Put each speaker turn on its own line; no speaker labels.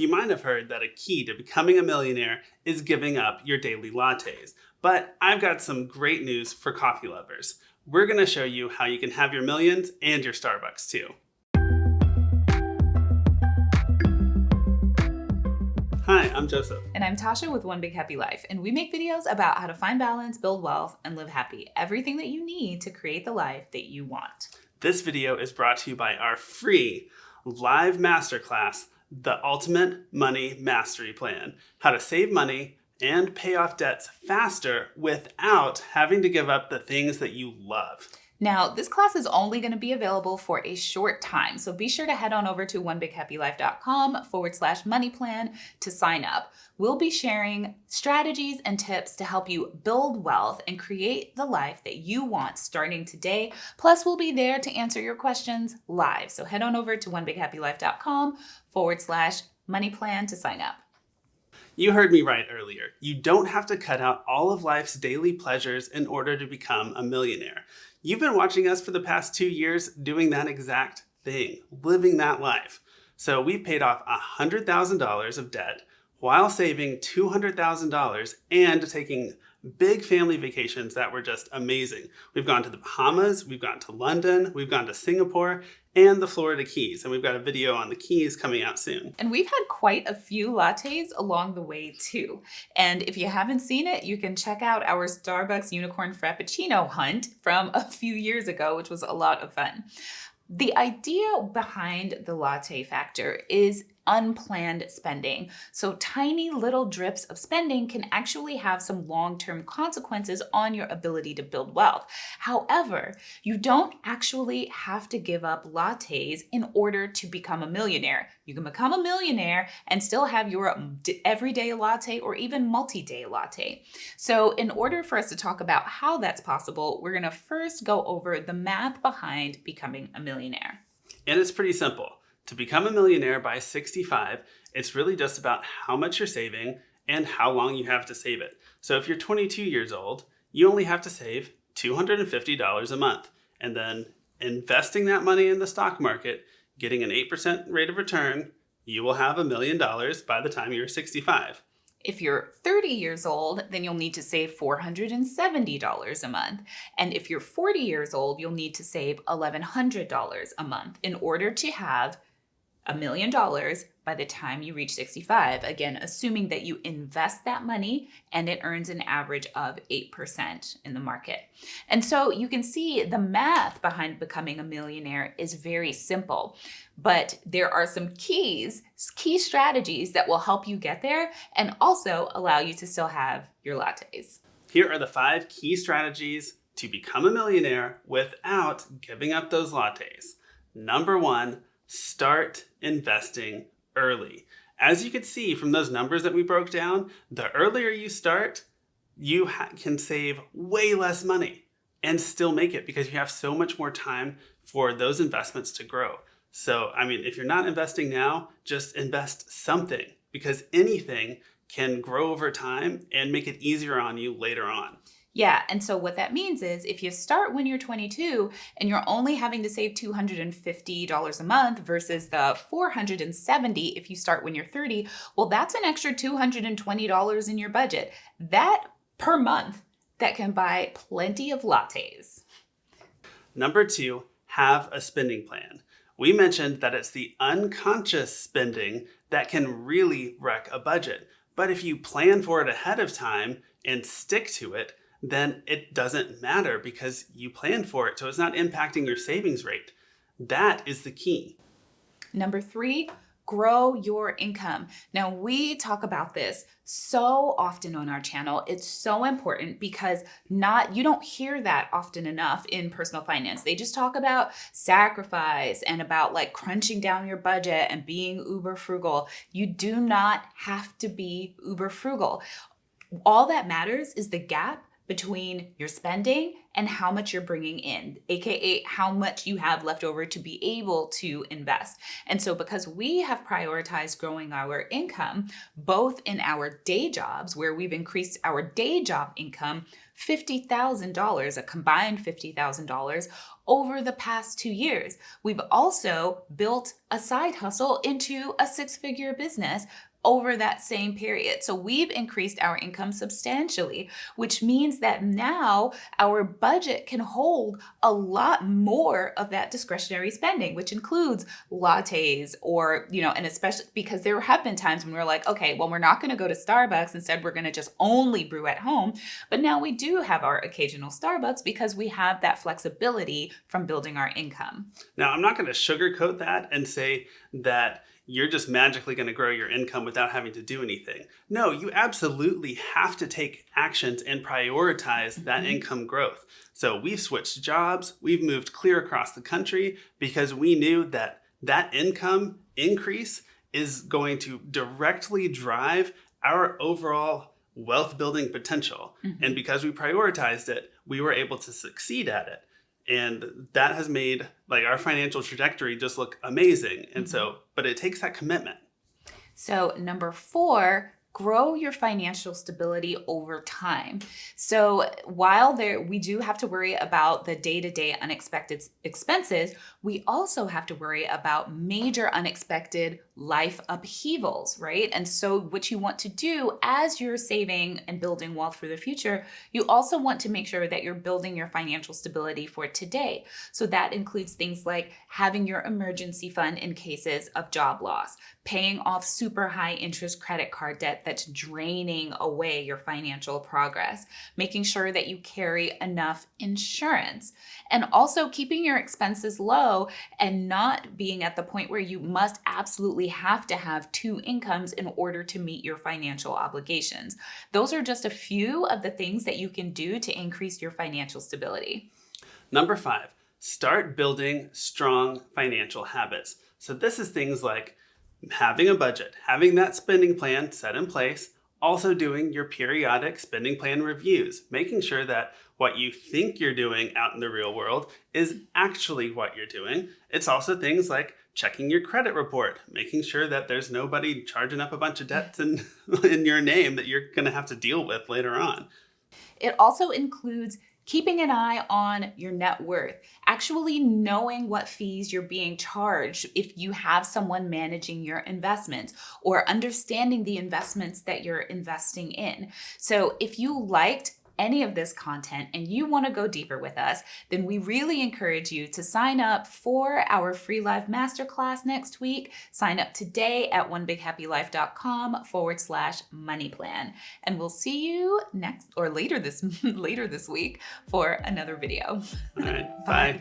You might have heard that a key to becoming a millionaire is giving up your daily lattes. But I've got some great news for coffee lovers. We're going to show you how you can have your millions and your Starbucks too. Hi, I'm Joseph.
And I'm Tasha with One Big Happy Life, and we make videos about how to find balance, build wealth, and live happy. Everything that you need to create the life that you want.
This video is brought to you by our free live masterclass, The Ultimate Money Mastery Plan. How to save money and pay off debts faster without having to give up the things that you love.
Now, this class is only going to be available for a short time, so be sure to head on over to onebighappylife.com/money-plan to sign up. We'll be sharing strategies and tips to help you build wealth and create the life that you want starting today. Plus, we'll be there to answer your questions live. So head on over to onebighappylife.com/money-plan to sign up.
You heard me right earlier. You don't have to cut out all of life's daily pleasures in order to become a millionaire. You've been watching us for the past 2 years doing that exact thing, living that life. So we've paid off $100,000 of debt while saving $200,000 and taking big family vacations that were just amazing. We've gone to the Bahamas, we've gone to London, we've gone to Singapore, and the Florida Keys. And we've got a video on the Keys coming out soon.
And we've had quite a few lattes along the way too. And if you haven't seen it, you can check out our Starbucks Unicorn Frappuccino hunt from a few years ago, which was a lot of fun. The idea behind the latte factor is unplanned spending. So tiny little drips of spending can actually have some long-term consequences on your ability to build wealth. However, you don't actually have to give up lattes in order to become a millionaire. You can become a millionaire and still have your everyday latte or even multi-day latte. So in order for us to talk about how that's possible, we're going to first go over the math behind becoming a millionaire.
And it's pretty simple. To become a millionaire by 65, it's really just about how much you're saving and how long you have to save it. So if you're 22 years old, you only have to save $250 a month. And then investing that money in the stock market, getting an 8% rate of return, you will have $1 million by the time you're 65.
If you're 30 years old, then you'll need to save $470 a month. And if you're 40 years old, you'll need to save $1,100 a month in order to have $1 million by the time you reach 65. Again, assuming that you invest that money and it earns an average of 8% in the market. And so you can see the math behind becoming a millionaire is very simple, but there are some key strategies that will help you get there and also allow you to still have your lattes.
Here are the 5 key strategies to become a millionaire without giving up those lattes. Number 1, start investing early. As you could see from those numbers that we broke down, the earlier you start, you can save way less money and still make it because you have so much more time for those investments to grow. So, if you're not investing now, just invest something because anything can grow over time and make it easier on you later on.
Yeah, and so what that means is if you start when you're 22 and you're only having to save $250 a month versus the $470 if you start when you're 30, well, that's an extra $220 in your budget. That per month, that can buy plenty of lattes.
Number 2, have a spending plan. We mentioned that it's the unconscious spending that can really wreck a budget. But if you plan for it ahead of time and stick to it, then it doesn't matter because you planned for it. So it's not impacting your savings rate. That is the key.
Number 3, grow your income. Now, we talk about this so often on our channel. It's so important because you don't hear that often enough in personal finance. They just talk about sacrifice and about like crunching down your budget and being uber frugal. You do not have to be uber frugal. All that matters is the gap between your spending and how much you're bringing in, aka how much you have left over to be able to invest. And so because we have prioritized growing our income, both in our day jobs, where we've increased our day job income $50,000, a combined $50,000 over the past 2 years. We've also built a side hustle into a 6-figure business over that same period. So we've increased our income substantially, which means that now our budget can hold a lot more of that discretionary spending, which includes lattes or, and especially because there have been times when we're like, okay, well, we're not going to go to Starbucks. Instead, we're going to just only brew at home. But now we do have our occasional Starbucks because we have that flexibility from building our income.
Now, I'm not going to sugarcoat that and say that you're just magically going to grow your income without having to do anything. No, you absolutely have to take actions and prioritize that income growth. So we've switched jobs, we've moved clear across the country because we knew that that income increase is going to directly drive our overall wealth building potential. And because we prioritized it, we were able to succeed at it. And that has made our financial trajectory just look amazing. And but it takes that commitment.
So number 4, grow your financial stability over time. So while we do have to worry about the day-to-day unexpected expenses, we also have to worry about major unexpected life upheavals, right? And so what you want to do as you're saving and building wealth for the future, you also want to make sure that you're building your financial stability for today. So that includes things like having your emergency fund in cases of job loss, paying off super high interest credit card debt that's draining away your financial progress, making sure that you carry enough insurance, and also keeping your expenses low and not being at the point where you must absolutely have to have 2 incomes in order to meet your financial obligations. Those are just a few of the things that you can do to increase your financial stability.
Number 5, start building strong financial habits. So this is things like having a budget, having that spending plan set in place, also doing your periodic spending plan reviews, making sure that what you think you're doing out in the real world is actually what you're doing. It's also things like checking your credit report, making sure that there's nobody charging up a bunch of debts in your name that you're going to have to deal with later on.
It also includes keeping an eye on your net worth, actually knowing what fees you're being charged if you have someone managing your investments, or understanding the investments that you're investing in. So if you liked any of this content and you want to go deeper with us, then we really encourage you to sign up for our free live masterclass next week. Sign up today at onebighappylife.com/money plan. And we'll see you next or later this week for another video.
All right. Bye.